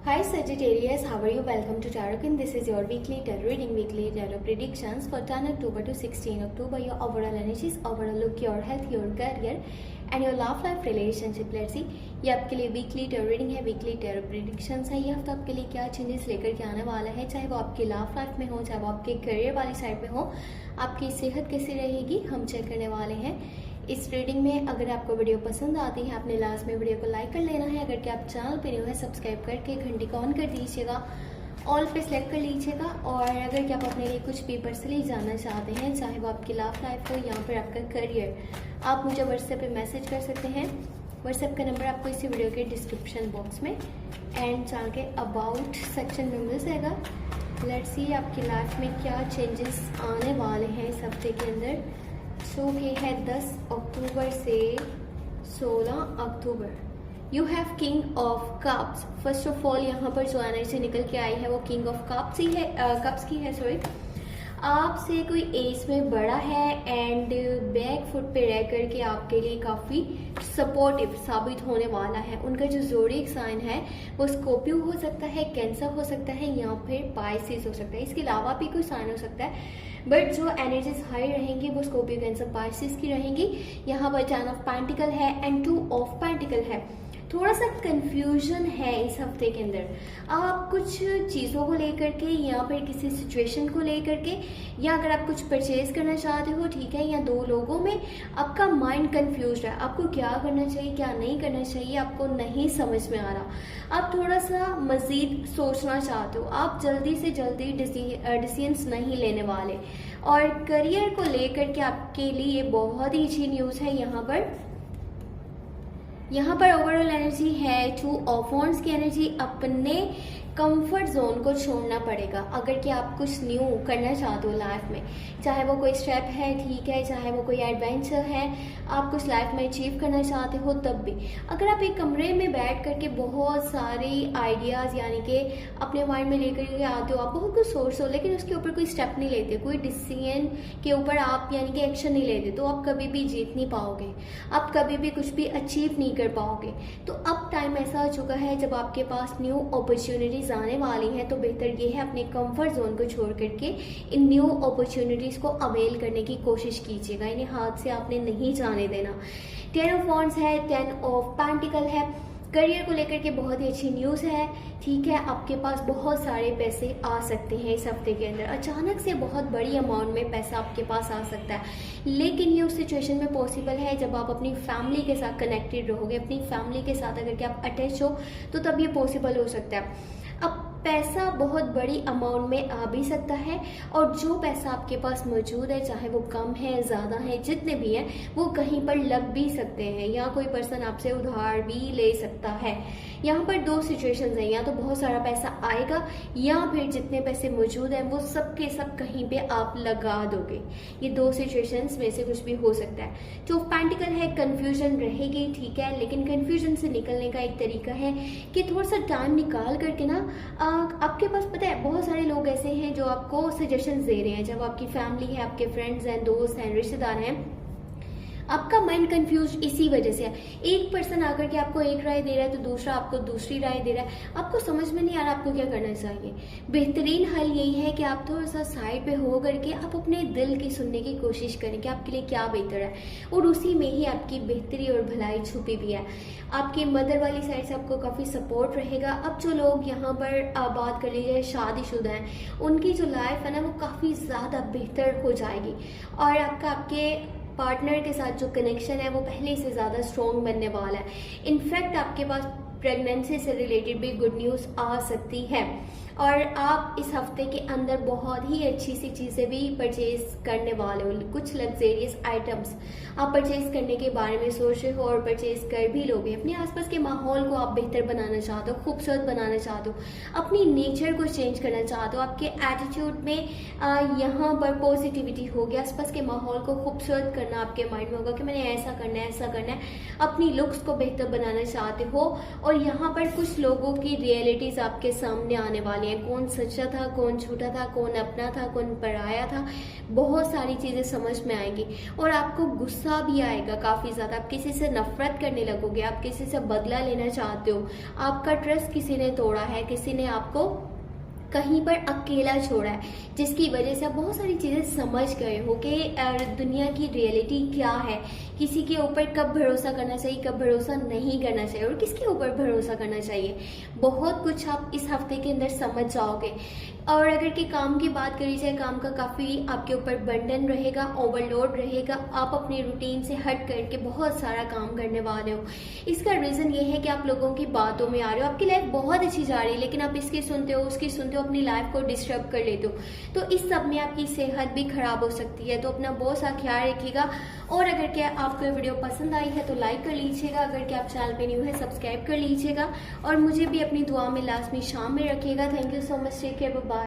Hi Sagittarius, how are you? Welcome to Tarot. This is your weekly tarot reading, weekly tarot predictions for 10 October to 16 October. Your overall energies, overall look, your health, your career and your love life relationship. Let's see. ये आपके लिए weekly tarot reading है, weekly tarot predictions है। ये हफ्ता आपके लिए क्या चेंजेस लेकर के आने वाला है, चाहे वो आपकी लव लाइफ में हो, चाहे वो आपके करियर वाली साइड में हो, आपकी सेहत कैसी रहेगी, हम चेक करने वाले हैं इस रीडिंग में। अगर आपको वीडियो पसंद आती है, आपने लास्ट में वीडियो को लाइक कर लेना है। अगर क्या आप चैनल पर न्यू है, सब्सक्राइब करके घंटी को ऑन कर दीजिएगा, ऑल पे सेलेक्ट कर लीजिएगा। और अगर क्या आप अपने लिए कुछ भी पर्सनली जानना चाहते हैं, चाहे वो आपकी लव लाइफ हो या फिर आपका करियर, आप मुझे व्हाट्सएप पे मैसेज कर सकते हैं। व्हाट्सएप का नंबर आपको इसी वीडियो के डिस्क्रिप्शन बॉक्स में एंड चैनल के अबाउट सेक्शन में मिल जाएगा। लेट्स सी आपकी लाइफ में क्या चेंजेस आने वाले हैं इस हफ्ते के अंदर। सो ये है 10 अक्टूबर से 16 October. You have king of cups. First of all यहाँ पर जो एनर्जी निकल के आई है वो किंग ऑफ कप्स ही है, कप्स की है। सॉरी, आपसे कोई एज में बड़ा है एंड बैक फुट पे रह करके आपके लिए काफ़ी सपोर्टिव साबित होने वाला है। उनका जो ज़ोडिएक साइन है वो स्कॉर्पियो हो सकता है, कैंसर हो सकता है या फिर पाइसिस हो सकता है। इसके अलावा भी कोई साइन हो सकता है, बट जो एनर्जीज हाई रहेंगी वो स्कॉर्पियो, कैंसर, पाइसिस की रहेंगी। यहाँ पर 10 ऑफ पेंटिकल है एंड 2 ऑफ पेंटिकल है। थोड़ा सा कंफ्यूजन है इस हफ्ते के अंदर। आप कुछ चीज़ों को लेकर के या फिर किसी सिचुएशन को लेकर के, या अगर आप कुछ परचेज करना चाहते हो, ठीक है, या दो लोगों में आपका माइंड कंफ्यूज है। आपको क्या करना चाहिए, क्या नहीं करना चाहिए, आपको नहीं समझ में आ रहा। आप थोड़ा सा मज़ीद सोचना चाहते हो। आप जल्दी से जल्दी डिसीजंस नहीं लेने वाले। और करियर को लेकर के आपके लिए बहुत ही अच्छी न्यूज़ है। यहाँ पर ओवरऑल एनर्जी है 2 ऑफ वॉन्ड्स की एनर्जी। अपने कंफर्ट जोन को छोड़ना पड़ेगा अगर कि आप कुछ न्यू करना चाहते हो लाइफ में, चाहे वो कोई स्टेप है, ठीक है, चाहे वो कोई एडवेंचर है, आप कुछ लाइफ में अचीव करना चाहते हो। तब भी अगर आप एक कमरे में बैठ करके बहुत सारी आइडियाज़ यानी कि अपने माइंड में लेकर के आते हो, आप बहुत कुछ सोचते हो लेकिन उसके ऊपर कोई स्टेप नहीं लेते, कोई डिसीजन के ऊपर आप यानी कि एक्शन नहीं लेते, तो आप कभी भी जीत नहीं पाओगे, आप कभी भी कुछ भी अचीव नहीं कर पाओगे। तो अब टाइम ऐसा आ चुका है जब आपके पास न्यू अपॉर्चुनिटीज आने वाली है, तो बेहतर ये है अपने कंफर्ट जोन को छोड़ करके इन न्यू अपॉर्चुनिटीज को अवेल करने की कोशिश कीजिएगा। इन्हें हाथ से आपने नहीं जाने देना। 10 ऑफ वॉन्ड्स है, 10 ऑफ पेंटिकल है। करियर को लेकर के बहुत ही अच्छी न्यूज़ है, ठीक है। आपके पास बहुत सारे पैसे आ सकते हैं इस हफ्ते के अंदर। अचानक से बहुत बड़ी अमाउंट में पैसा आपके पास आ सकता है, लेकिन ये उस सिचुएशन में पॉसिबल है जब आप अपनी फैमिली के साथ कनेक्टेड रहोगे। अपनी फैमिली के साथ अगर कि आप अटैच हो तो तब ये पॉसिबल हो सकता है। अब पैसा बहुत बड़ी अमाउंट में आ भी सकता है, और जो पैसा आपके पास मौजूद है, चाहे वो कम है, ज़्यादा है, जितने भी हैं, वो कहीं पर लग भी सकते हैं, या कोई पर्सन आपसे उधार भी ले सकता है। यहाँ पर 2 सिचुएशंस हैं, या तो बहुत सारा पैसा आएगा या फिर जितने पैसे मौजूद हैं वो सब के सब कहीं पे आप लगा दोगे। ये 2 सिचुएशंस में से कुछ भी हो सकता है। जो पेंटिकल है, कन्फ्यूजन रहेगी, ठीक है, लेकिन कन्फ्यूजन से निकलने का एक तरीका है कि थोड़ा सा टाइम निकाल करके ना, आपके पास पता है बहुत सारे लोग ऐसे हैं जो आपको सजेशंस दे रहे हैं। जब आपकी फैमिली है, आपके फ्रेंड्स हैं, दोस्त हैं, रिश्तेदार हैं, आपका माइंड कंफ्यूज इसी वजह से है। एक पर्सन आकर के आपको एक राय दे रहा है तो दूसरा आपको दूसरी राय दे रहा है, आपको समझ में नहीं आ रहा आपको क्या करना चाहिए। बेहतरीन हल यही है कि आप थोड़ा सा साइड पे हो करके आप अपने दिल की सुनने की कोशिश करें कि आपके लिए क्या बेहतर है, और उसी में ही आपकी बेहतरी और भलाई छुपी भी है। आपकी मदर वाली साइड से आपको काफ़ी सपोर्ट रहेगा। अब जो लोग यहाँ पर बात कर लीजिए शादीशुदा हैं, उनकी जो लाइफ है ना वो काफ़ी ज़्यादा बेहतर हो जाएगी, और आपके पार्टनर के साथ जो कनेक्शन है वो पहले से ज़्यादा स्ट्रॉन्ग बनने वाला है। इनफैक्ट आपके पास प्रेगनेंसी से रिलेटेड भी गुड न्यूज़ आ सकती है, और आप इस हफ्ते के अंदर बहुत ही अच्छी सी चीज़ें भी परचेज करने वाले हो। कुछ लग्जेरियस आइटम्स आप परचेज करने के बारे में सोच रहे हो और परचेज कर भी लोगे। अपने आसपास के माहौल को आप बेहतर बनाना चाहते हो, खूबसूरत बनाना चाहते हो, अपनी नेचर को चेंज करना चाहते हो। आपके एटीट्यूड में यहाँ पर पॉजिटिविटी होगी। आसपास के माहौल को खूबसूरत करना आपके माइंड में होगा कि मैंने ऐसा करना है, ऐसा करना है। अपनी लुक्स को बेहतर बनाना चाहते हो, और यहाँ पर कुछ लोगों की रियलिटीज आपके सामने आने वाली हैं, कौन सच्चा था, कौन झूठा था, कौन अपना था, कौन पराया था। बहुत सारी चीजें समझ में आएंगी और आपको गुस्सा भी आएगा काफी ज्यादा। आप किसी से नफरत करने लगोगे, आप किसी से बदला लेना चाहते हो, आपका ट्रस्ट किसी ने तोड़ा है, किसी ने आपको कहीं पर अकेला छोड़ा है, जिसकी वजह से आप बहुत सारी चीज़ें समझ गए हो कि दुनिया की रियलिटी क्या है, किसी के ऊपर कब भरोसा करना चाहिए, कब भरोसा नहीं करना चाहिए और किसके ऊपर भरोसा करना चाहिए। बहुत कुछ आप इस हफ्ते के अंदर समझ जाओगे। और अगर कि काम की बात करी जाए, काम का काफ़ी आपके ऊपर बर्डन रहेगा, ओवरलोड रहेगा। आप अपनी रूटीन से हट करके बहुत सारा काम करने वाले हो। इसका रीज़न ये है कि आप लोगों की बातों में आ रहे हो। आपकी लाइफ बहुत अच्छी जा रही है, लेकिन आप इसकी सुनते हो, उसकी सुनते हो, अपनी लाइफ को डिस्टर्ब कर लेते हो। तो इस सब में आपकी सेहत भी खराब हो सकती है। तो अपना बहुत सा ख्याल रखिएगा। और अगर क्या आपको ये वीडियो पसंद आई है तो लाइक कर लीजिएगा। अगर क्या आप चैनल पे न्यू है सब्सक्राइब कर लीजिएगा और मुझे भी अपनी दुआ में लास्ट में शाम में रखिएगा। Thank you so much. Take care.